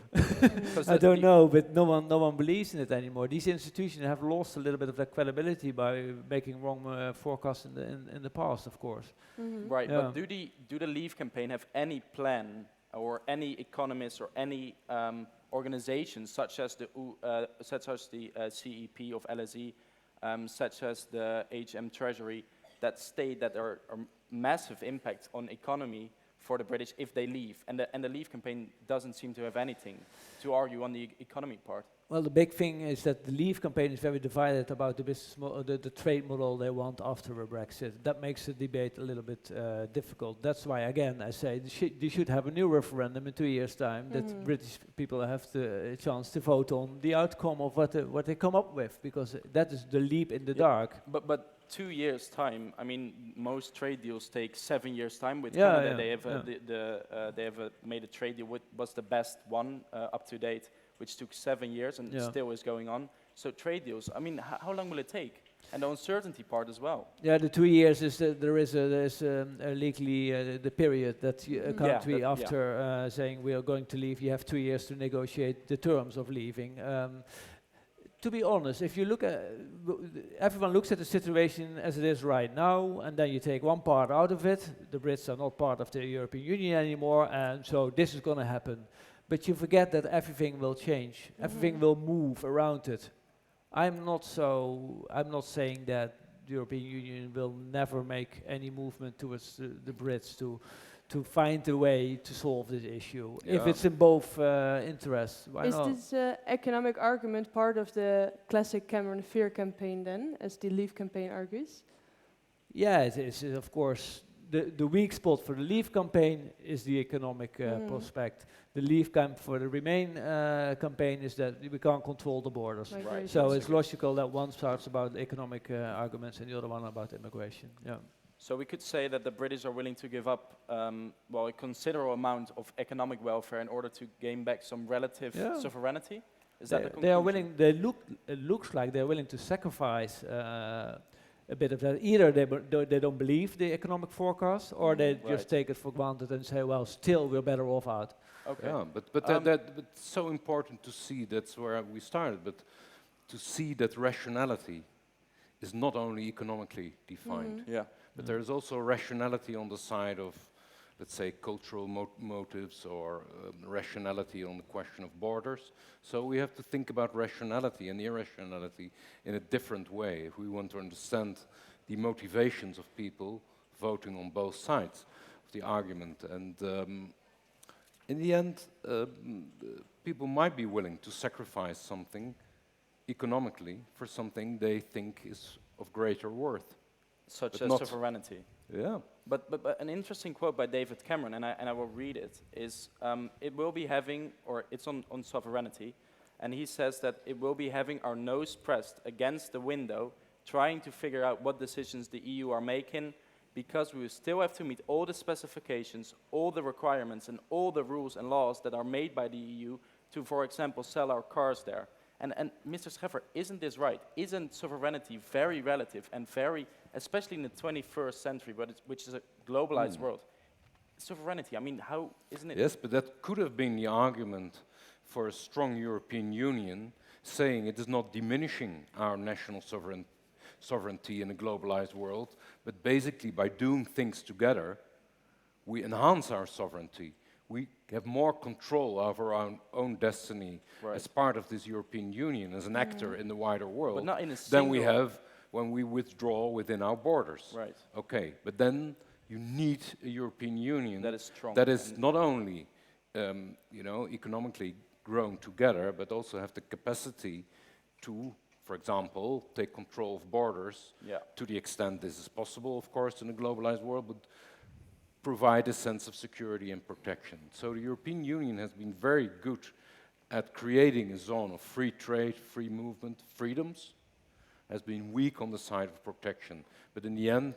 I don't know, but no one believes in it anymore. These institutions have lost a little bit of their credibility by making wrong forecasts in the past, of course. Right, Yeah. but do the Leave campaign have any plan or any economists or any organizations such as the CEP of LSE, such as the HM Treasury, that state that there are massive impact on economy for the British if they leave, and the Leave campaign doesn't seem to have anything to argue on the economy part. Well, the big thing is that the Leave campaign is very divided about the business the trade model they want after a Brexit. That makes the debate a little bit difficult. That's why, again, I say they should have a new referendum in 2 years' time that British people have the chance to vote on the outcome of what they come up with, because that is the leap in the dark. But 2 years' time, I mean, most trade deals take 7 years' time. With Yeah, Canada, yeah, they have yeah. they have made a trade deal with was the best one up to date, which took 7 years and Yeah. still is going on. So trade deals, I mean, how long will it take? And the uncertainty part as well. Yeah, the 2 years is there is legally the period that a country after saying we are going to leave, you have 2 years to negotiate the terms of leaving. To be honest, if you look at, everyone looks at the situation as it is right now, and then you take one part out of it. The Brits are not part of the European Union anymore, and so this is going to happen. But you forget that everything will change. Everything will move around it. I'm not saying that the European Union will never make any movement towards the Brits to find a way to solve this issue. Yeah. If it's in both interests, why Is not? this economic argument part of the classic Cameron fear campaign then, as the Leave campaign argues? Yeah, it is, of course. The weak spot for the Leave campaign is the economic prospect. The Leave camp for the Remain campaign is that we can't control the borders. Migration. So it's logical that one starts about economic arguments and the other one about immigration. Yeah. So we could say that the British are willing to give up, well, a considerable amount of economic welfare in order to gain back some relative sovereignty. Is that the conclusion? They are willing. It looks like they're willing to sacrifice a bit of that. Either they don't believe the economic forecast, or they just take it for granted and say, well, still we're better off out. Okay. Yeah, but it's so important to see, that's where we started, but to see that rationality is not only economically defined, Yeah. but there is also rationality on the side of, let's say, cultural motives, or rationality on the question of borders. So we have to think about rationality and irrationality in a different way if we want to understand the motivations of people voting on both sides of the argument. And in the end, people might be willing to sacrifice something economically for something they think is of greater worth. Such But as not- sovereignty. Yeah. But an interesting quote by David Cameron, and I will read it, is it will be having, or it's on sovereignty, and he says that it will be having our nose pressed against the window, trying to figure out what decisions the EU are making, because we will still have to meet all the specifications, all the requirements, and all the rules and laws that are made by the EU to, for example, sell our cars there. And Mr. Scheffer, isn't this right? Isn't sovereignty very relative and very, especially in the 21st century, which is a globalized world? Sovereignty, I mean, how, isn't it? Yes, but that could have been the argument for a strong European Union, saying it is not diminishing our national sovereignty in a globalized world, but basically by doing things together, we enhance our sovereignty. We have more control over our own destiny as part of this European Union, as an actor in the wider world, But not in a than we single- have when we withdraw within our borders. Right. Okay, but then you need a European Union That is strong. that is not only, economically grown together, but also have the capacity to, for example, take control of borders to the extent this is possible, of course, in a globalized world, but provide a sense of security and protection. So the European Union has been very good at creating a zone of free trade, free movement, freedoms, has been weak on the side of protection. But in the end,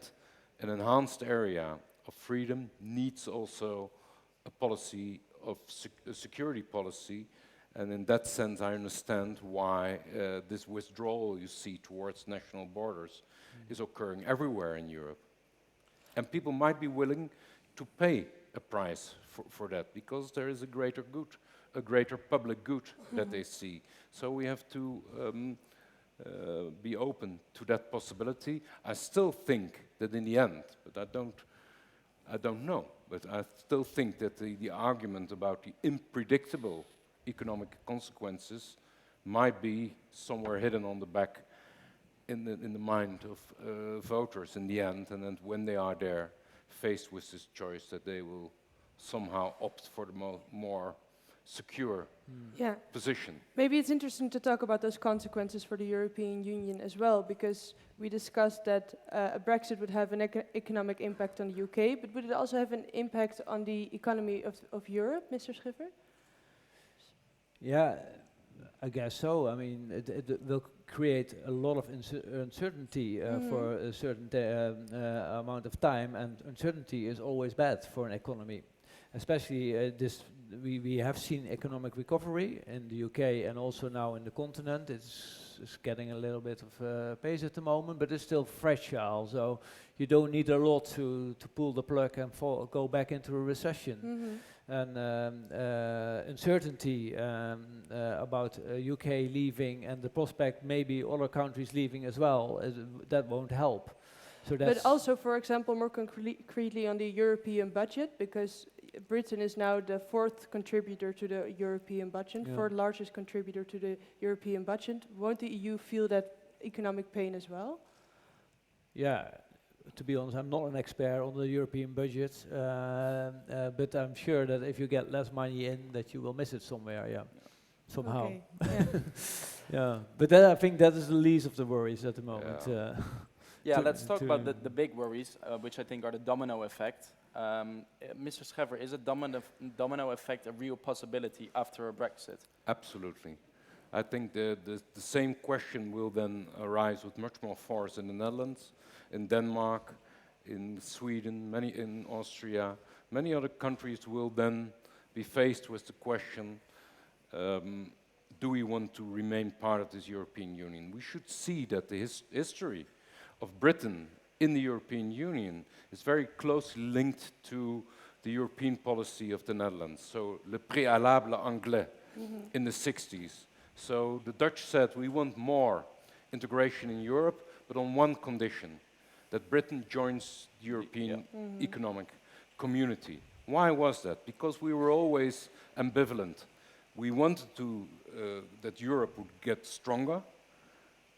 an enhanced area of freedom needs also a policy of a security policy, and in that sense I understand why this withdrawal you see towards national borders is occurring everywhere in Europe. And people might be willing to pay a price for that, because there is a greater good, a greater public good that they see. So we have to be open to that possibility. I still think that in the end, but I don't know, but I still think that the argument about the unpredictable economic consequences might be somewhere hidden on the back in the mind of voters in the end, and then when they are there, faced with this choice, that they will somehow opt for the more secure position. Maybe it's interesting to talk about those consequences for the European Union as well, because we discussed that a Brexit would have an economic impact on the UK, but would it also have an impact on the economy of Europe, Mr. Scheffer? Yeah, I guess so. I mean, it will create a lot of uncertainty for a certain amount of time, and uncertainty is always bad for an economy. Especially we have seen economic recovery in the UK and also now in the continent. It's getting a little bit of pace at the moment, but it's still fragile. So you don't need a lot to pull the plug and go back into a recession. And uncertainty about UK leaving and the prospect maybe other countries leaving as well, that won't help. So that's But also, for example, more concretely on the European budget, because Britain is now the fourth contributor to the European budget, fourth largest contributor to the European budget. Won't the EU feel that economic pain as well? Yeah, to be honest, I'm not an expert on the European budget, but I'm sure that if you get less money in, that you will miss it somewhere, somehow. Okay. Yeah. Yeah, but I think that is the least of the worries at the moment. Let's talk about the big worries, which I think are the domino effect. Mr. Scheffer, is a domino effect a real possibility after a Brexit? Absolutely. I think the same question will then arise with much more force in the Netherlands, in Denmark, in Sweden, in Austria. Many other countries will then be faced with the question, do we want to remain part of this European Union? We should see that the history of Britain in the European Union is very closely linked to the European policy of the Netherlands. So, le préalable anglais in the 60s. So the Dutch said, we want more integration in Europe, but on one condition, that Britain joins the European economic community. Why was that? Because we were always ambivalent. We wanted that Europe would get stronger,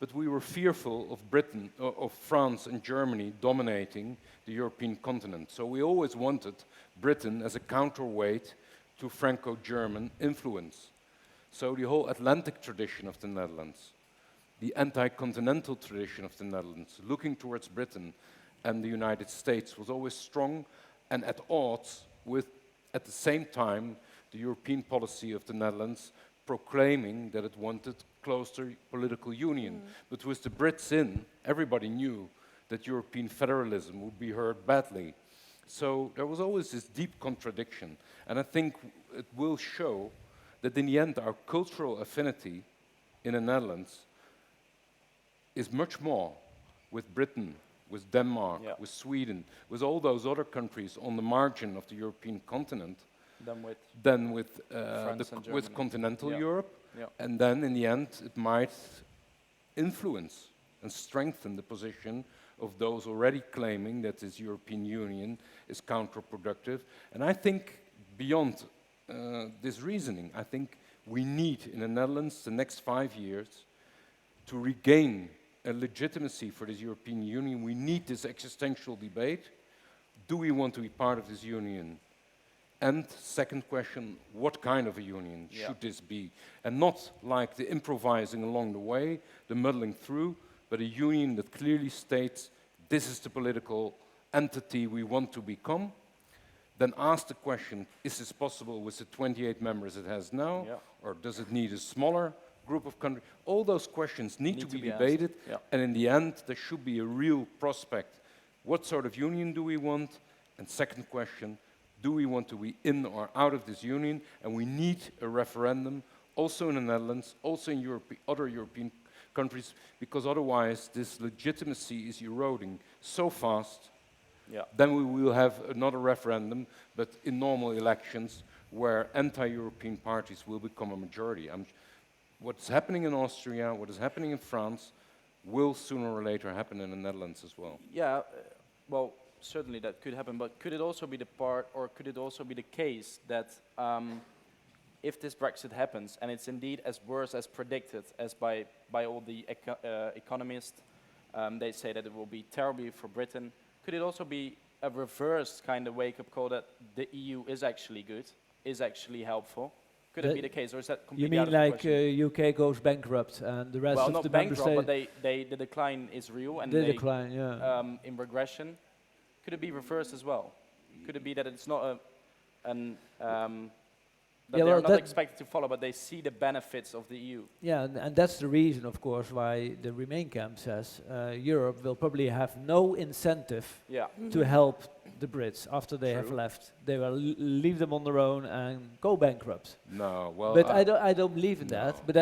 but we were fearful of Britain, of France and Germany dominating the European continent. So we always wanted Britain as a counterweight to Franco-German influence. So the whole Atlantic tradition of the Netherlands, the anti-continental tradition of the Netherlands, looking towards Britain and the United States, was always strong and at odds with, at the same time, the European policy of the Netherlands proclaiming that it wanted closer political union. But with the Brits in, everybody knew that European federalism would be hurt badly. So there was always this deep contradiction. And I think it will show that in the end our cultural affinity in the Netherlands is much more with Britain, with Denmark, with Sweden, with all those other countries on the margin of the European continent than with with continental Europe. And then in the end it might influence and strengthen the position of those already claiming that this European Union is counterproductive. And I think beyond this reasoning, I think we need in the Netherlands the next 5 years to regain a legitimacy for this European Union. We need this existential debate. Do we want to be part of this union? And second question, what kind of a union should this be? And not like the improvising along the way, the muddling through, but a union that clearly states this is the political entity we want to become. Then ask the question, is this possible with the 28 members it has now? Or does it need a smaller group of countries? All those questions need to be debated. And in the end, there should be a real prospect. What sort of union do we want? And second question, do we want to be in or out of this union? And we need a referendum, also in the Netherlands, also in other European countries, because otherwise this legitimacy is eroding so fast. Then we will have another referendum, but in normal elections where anti-European parties will become a majority. What's happening in Austria, what is happening in France, will sooner or later happen in the Netherlands as well. Yeah, well, certainly that could happen, but could it also be the part, or could it also be the case that if this Brexit happens, and it's indeed as worse as predicted, as by all the economists, they say that it will be terrible for Britain, could it also be a reverse kind of wake-up call that the EU is actually good, is actually helpful? Could it be the case, or is that completely out of the question? You mean like UK goes bankrupt and the rest of the member states? Well, not bankrupt, but the decline is real, and they decline, in regression. Could it be reversed as well? Could it be that it's not that they're not expected to follow, but they see the benefits of the EU? Yeah, and that's the reason, of course, why the Remain camp says Europe will probably have no incentive to help the Brits after they have left. They will leave them on their own and go bankrupt. No, well, but I don't believe in that. But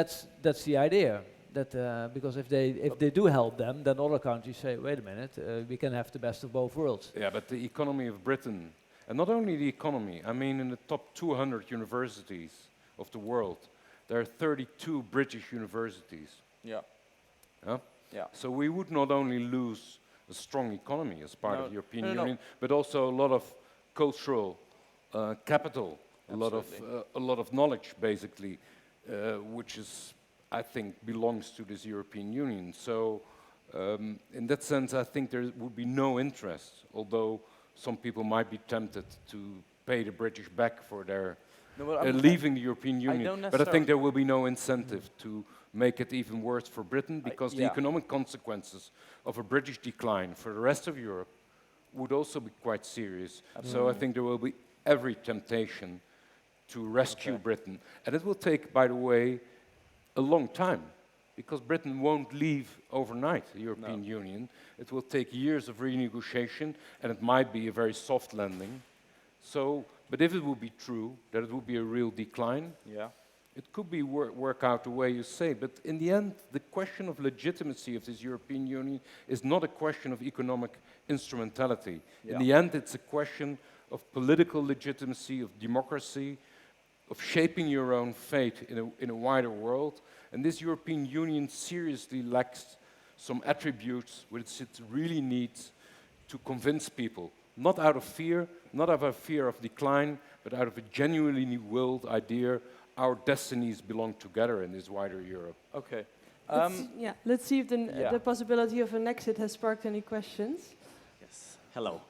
that's the idea. That because if they do help them, then other countries say, wait a minute, we can have the best of both worlds. Yeah, but the economy of Britain, and not only the economy, I mean in the top 200 universities of the world, there are 32 British universities. So we would not only lose a strong economy as part of the European Union, but also a lot of cultural capital, a lot of knowledge, basically, which is, I think, belongs to this European Union. So in that sense, I think there would be no interest, although some people might be tempted to pay the British back for their leaving the European Union. But I think there will be no incentive to make it even worse for Britain, because the economic consequences of a British decline for the rest of Europe would also be quite serious. So I think there will be every temptation to rescue Britain. And it will take, by the way, a long time, because Britain won't leave overnight the European Union. It will take years of renegotiation, and it might be a very soft landing. So, but if it would be true, that it would be a real decline, it could be work out the way you say. But in the end, the question of legitimacy of this European Union is not a question of economic instrumentality. In the end, it's a question of political legitimacy, of democracy, of shaping your own fate in a wider world. And this European Union seriously lacks some attributes which it really needs to convince people, not out of fear, not out of fear of decline, but out of a genuinely willed idea our destinies belong together in this wider Europe. Okay. Let's see if the possibility of an exit has sparked any questions. Yes. Hello.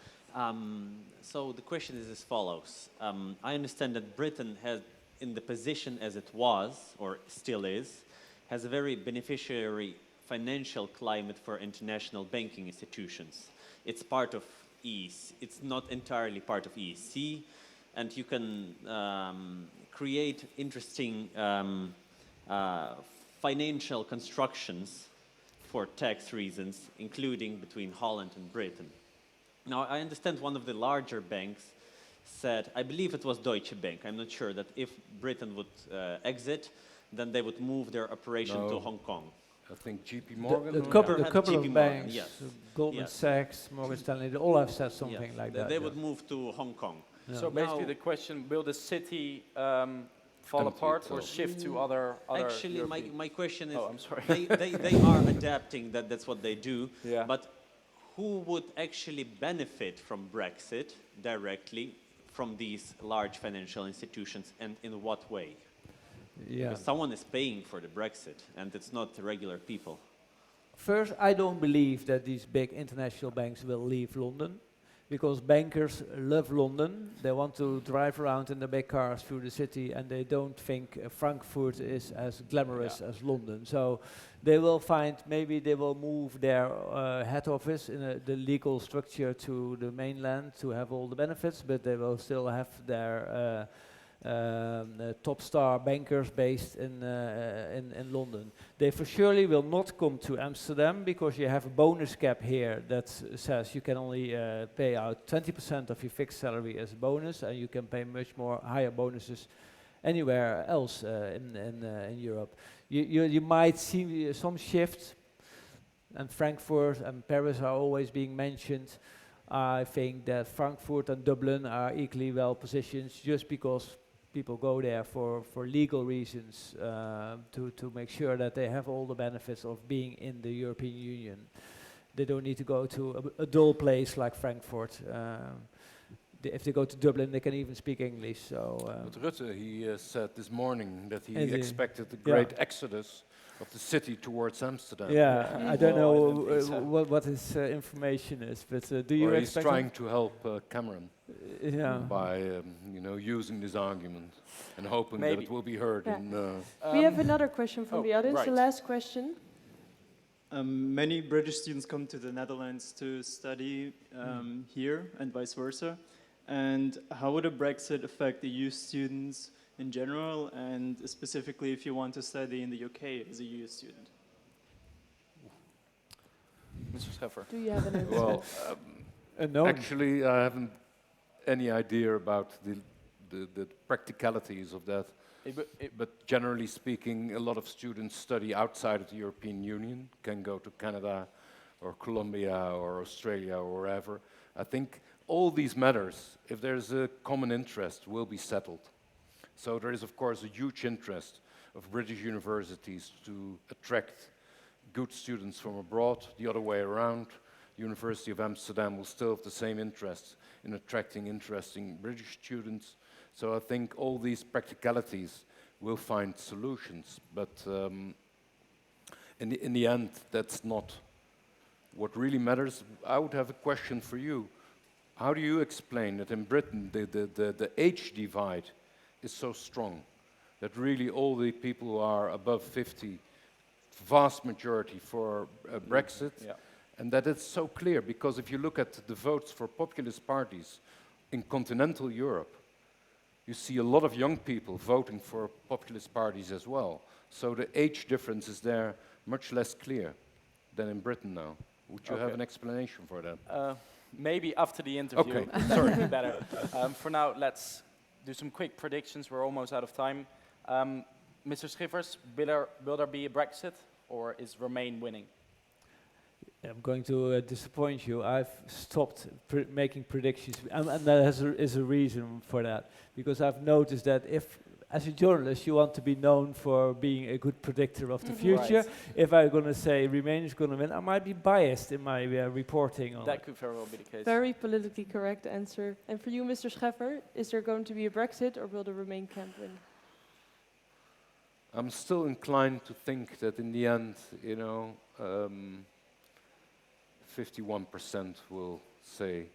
So the question is as follows. I understand that Britain has, in the position as it was, or still is, has a very beneficiary financial climate for international banking institutions. It's part of EEC. It's not entirely part of EEC, and you can create interesting uh, financial constructions for tax reasons, including between Holland and Britain. Now, I understand one of the larger banks said, I believe it was Deutsche Bank, I'm not sure, that if Britain would exit, then they would move their operation to No. Hong Kong. I think JP Morgan. The or- couple, Perhaps the couple JP of Morgan, banks, yes. Goldman Yes. Sachs, Morgan Stanley, they all have said something Yes, like they, that. they yeah. would move to Hong Kong. Yeah. So basically Now- the question, will the city fall Empty apart or itself. shift to other Actually, European- my question is, Oh, I'm sorry. they are adapting, that's what they do, Yeah. but who would actually benefit from Brexit directly from these large financial institutions, and in what way? Yeah. Because someone is paying for the Brexit, and it's not the regular people. First, I don't believe that these big international banks will leave London, because bankers love London. They want to drive around in their big cars through the city, and they don't think Frankfurt is as glamorous as London. So they will find, maybe they will move their head office in the legal structure to the mainland to have all the benefits, but they will still have their top star bankers based in London. They for surely will not come to Amsterdam, because you have a bonus cap here that says you can only pay out 20% of your fixed salary as a bonus, and you can pay much more higher bonuses anywhere else in Europe. You might see some shift, and Frankfurt and Paris are always being mentioned. I think that Frankfurt and Dublin are equally well positioned, just because people go there for legal reasons, to make sure that they have all the benefits of being in the European Union. They don't need to go to a dull place like Frankfurt. If they go to Dublin, they can even speak English. So But Rutte, he said this morning that he Is he? expected a Yeah. great exodus of the city towards Amsterdam. yeah, I don't Well, I know don't think so. what his information is, but do you Or he's expect? trying to help Cameron Yeah. by, using this argument and hoping Maybe. that it will be heard. Yeah. In, We have another question from oh, the audience, the right. last question. Many British students come to the Netherlands to study here and vice versa. And how would a Brexit affect the EU students in general, and specifically if you want to study in the UK as a EU student? Mr. Scheffer. Do you have an answer? well, No. actually, I haven't any idea about the practicalities of that. But generally speaking, a lot of students study outside of the European Union, can go to Canada or Colombia or Australia or wherever. I think all these matters, if there's a common interest, will be settled. So there is, of course, a huge interest of British universities to attract good students from abroad. The other way around, University of Amsterdam will still have the same interest in attracting interesting British students. So I think all these practicalities will find solutions. But in the end, that's not what really matters. I would have a question for you. How do you explain that in Britain the age divide is so strong, that really all the people who are above 50, vast majority for Brexit, Yeah. and that it's so clear? Because if you look at the votes for populist parties in continental Europe, you see a lot of young people voting for populist parties as well. So the age difference is there much less clear than in Britain now. Would you have Okay. an explanation for that? Maybe after the interview. Okay, that would be better. For now, let's do some quick predictions. We're almost out of time. Mr. Schiffers, will there be a Brexit, or is Remain winning? I'm going to disappoint you. I've stopped making predictions, and there is a reason for that. Because I've noticed that if, as a journalist, you want to be known for being a good predictor of the future. Right. If I'm going to say Remain is going to win, I might be biased in my reporting on That it. could very well be the case. Very politically correct answer. And for you, Mr. Scheffer, is there going to be a Brexit, or will the Remain camp win? I'm still inclined to think that in the end, 51% will say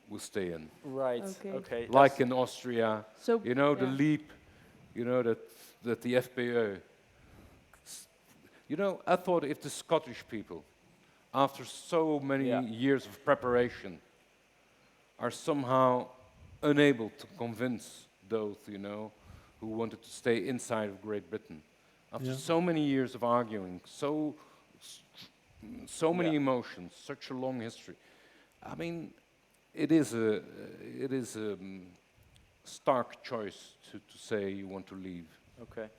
will stay in. Right. Okay. Okay. Like in Austria, So the yeah. leap, that the FPÖ. I thought if the Scottish people, after so many Yeah. years of preparation, are somehow unable to convince those, who wanted to stay inside of Great Britain. After Yeah. so many years of arguing, so many Yeah. emotions, such a long history. I mean, it is a stark choice to say you want to leave. Okay.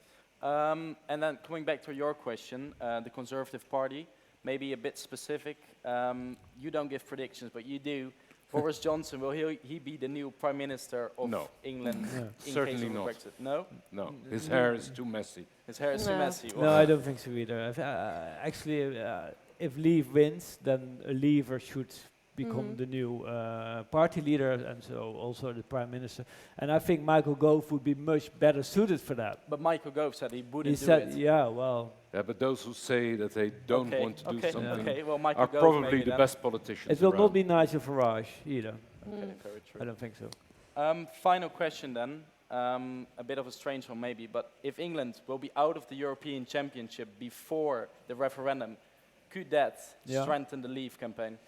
And then coming back to your question, the Conservative Party, maybe a bit specific. You don't give predictions, but you do. Boris Johnson, will he be the new Prime Minister of No. England Yeah. in Certainly case of a not. Brexit? No? No, his hair is too messy. His hair is too No. messy. No, I don't think so either. Actually, if Leave wins, then a Leaver should become the new party leader, and so also the Prime Minister. And I think Michael Gove would be much better suited for that. But Michael Gove said he He wouldn't do said, it. yeah, well, Yeah, but those who say that they don't Okay, want to do okay, something okay. Well, Michael are Gove probably maybe the then. best politicians it will not around. be Nigel Farage either. Okay, very true. I don't think so. Final question then, a bit of a strange one maybe, but if England will be out of the European Championship before the referendum, could that Yeah. strengthen the Leave campaign?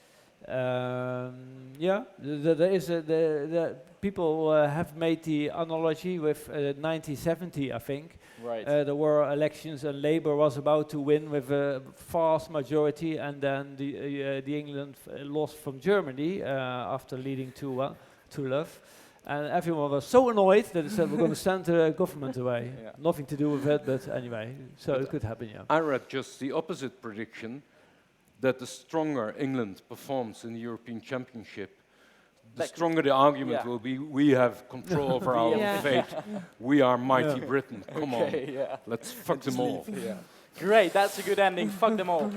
Yeah, there is the people have made the analogy with 1970, I think. Right. There were elections and Labour was about to win with a vast majority, and then the England lost from Germany after leading 2-0. And everyone was so annoyed that they said we're going to send the government away. Yeah. Nothing to do with it, but anyway, so But it could happen, yeah. I read just the opposite prediction, that the stronger England performs in the European Championship, the That stronger the argument yeah. will be, we have control over our Yeah. fate. We are mighty Yeah. Britain. Come Okay, on, yeah. let's fuck them all. Yeah. Great, that's a good ending. Fuck them all.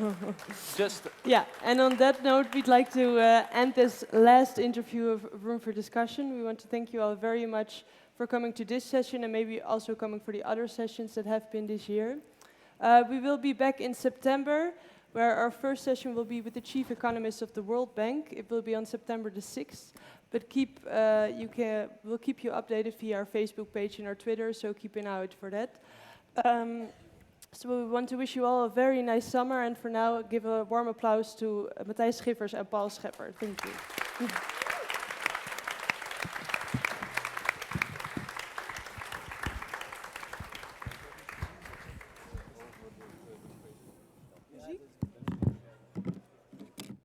Just Yeah, and on that note, we'd like to end this last interview of Room for Discussion. We want to thank you all very much for coming to this session and maybe also coming for the other sessions that have been this year. We will be back in September, where our first session will be with the chief economist of the World Bank. It will be on September the 6th. But we'll keep you updated via our Facebook page and our Twitter, so keep an eye out for that. So we want to wish you all a very nice summer, and for now, give a warm applause to Mathijs Schiffers and Paul Scheffer. Thank you.